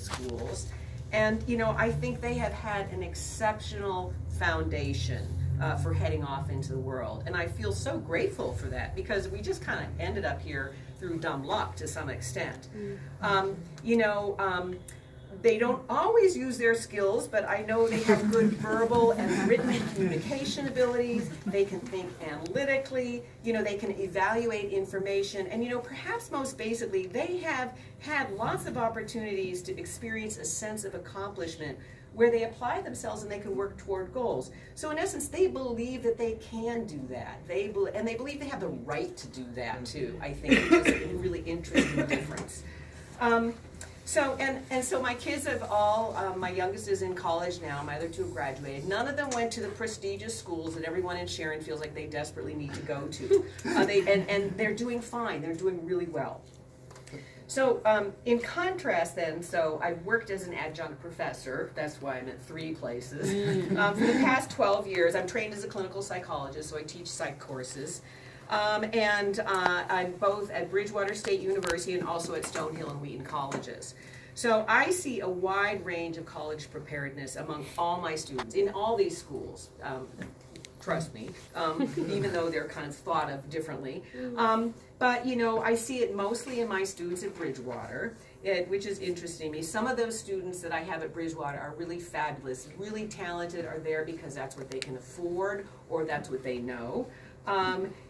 schools. And, you know, I think they have had an exceptional foundation for heading off into the world. And I feel so grateful for that, because we just kind of ended up here through dumb luck to some extent. You know, they don't always use their skills, but I know they have good verbal and written communication abilities. They can think analytically, you know, they can evaluate information, and, you know, perhaps most basically, they have had lots of opportunities to experience a sense of accomplishment where they apply themselves and they can work toward goals. So in essence, they believe that they can do that. They believe they have the right to do that too, I think, which is a really interesting difference. So my kids have all, my youngest is in college now, my other two have graduated. None of them went to the prestigious schools that everyone in Sharon feels like they desperately need to go to. And they're doing fine, they're doing really well. So in contrast then, so I've worked as an adjunct professor, that's why I'm at 3 places. For the past 12 years, I'm trained as a clinical psychologist, so I teach psych courses. I'm both at Bridgewater State University and also at Stonehill and Wheaton colleges. So I see a wide range of college preparedness among all my students in all these schools. Trust me, even though they're kind of thought of differently. But, you know, I see it mostly in my students at Bridgewater, which is interesting to me. Some of those students that I have at Bridgewater are really fabulous, really talented, are there because that's what they can afford or that's what they know.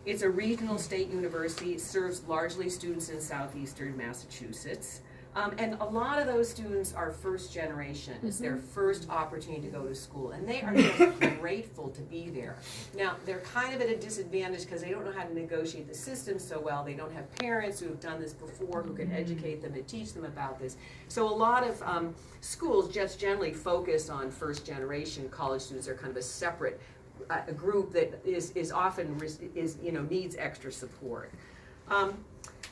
It's a regional state university. It serves largely students in southeastern Massachusetts. And a lot of those students are first generation. It's their first opportunity to go to school, and they are just grateful to be there. Now, they're kind of at a disadvantage because they don't know how to negotiate the system so well. They don't have parents who have done this before who can educate them and teach them about this. So a lot of schools just generally focus on first generation. College students are kind of a separate a group that is often you know, needs extra support.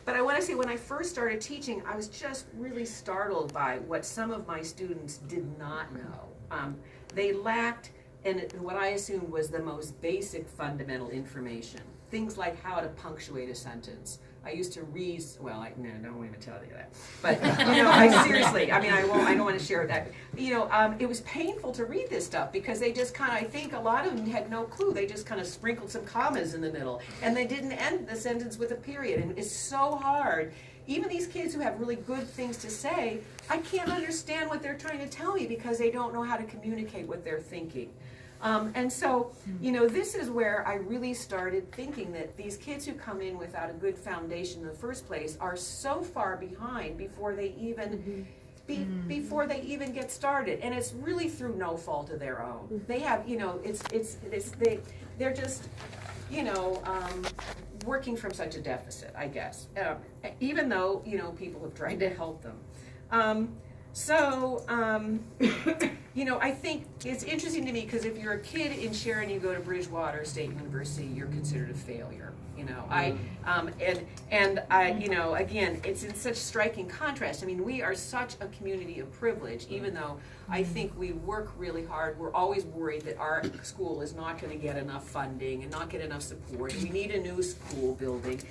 But I want to say, when I first started teaching, I was just really startled by what some of my students did not know. They lacked, and what I assumed was the most basic fundamental information. Things like how to punctuate a sentence. I used to read, well, no, don't want to tell you that. But, you know, seriously, I mean, I don't want to share that. You know, it was painful to read this stuff because they just kind of, I think a lot of them had no clue. They just kind of sprinkled some commas in the middle. And they didn't end the sentence with a period. And it's so hard. Even these kids who have really good things to say, I can't understand what they're trying to tell me because they don't know how to communicate what they're thinking. And so, you know, this is where I really started thinking that these kids who come in without a good foundation in the first place are so far behind before they even before they even get started, and it's really through no fault of their own. They have, you know, they're just, you know, working from such a deficit, I guess. Even though, you know, people have tried to help them. You know, I think it's interesting to me because if you're a kid in Sharon, you go to Bridgewater State University, you're considered a failure. You know, you know, again, it's in such striking contrast. I mean, we are such a community of privilege, even though I think we work really hard. We're always worried that our school is not going to get enough funding and not get enough support. We need a new school building,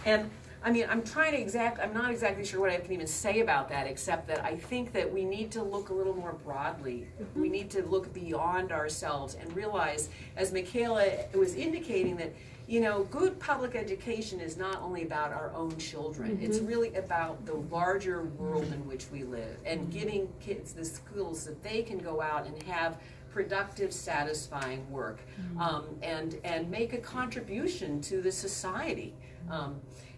and I mean, I'm not exactly sure what I can even say about that, except that I think that we need to look a little more broadly. We need to look beyond ourselves and realize, as Michaela was indicating, that, you know, good public education is not only about our own children. It's really about the larger world in which we live, and giving kids the skills that they can go out and have productive, satisfying work, and make a contribution to the society.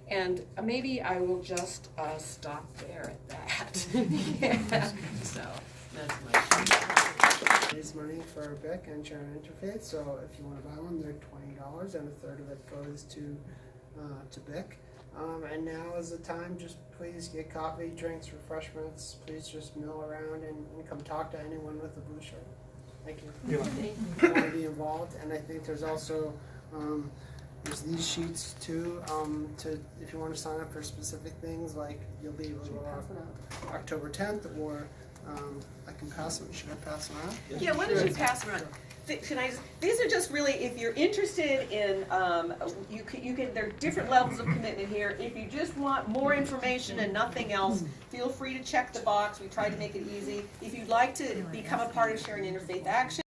And maybe I will just stop there at that. Yeah. So that's my Raise money for BIC and Sharon Interfaith. So if you want to buy one, they're $20, and a third of it goes to BIC. And now is the time. Just please get coffee, drinks, refreshments. Please just mill around and come talk to anyone with a blue shirt. Thank you. I want to be involved, and I think there's also. There's these sheets too, if you want to sign up for specific things, like you'll be able to go October 10th or I can pass them, should I pass them out? Yeah, why don't you pass around? Can I just, these are just really, if you're interested in, you can, there are different levels of commitment here. If you just want more information and nothing else, feel free to check the box. We try to make it easy. If you'd like to become a part of Sharing Interfaith Action,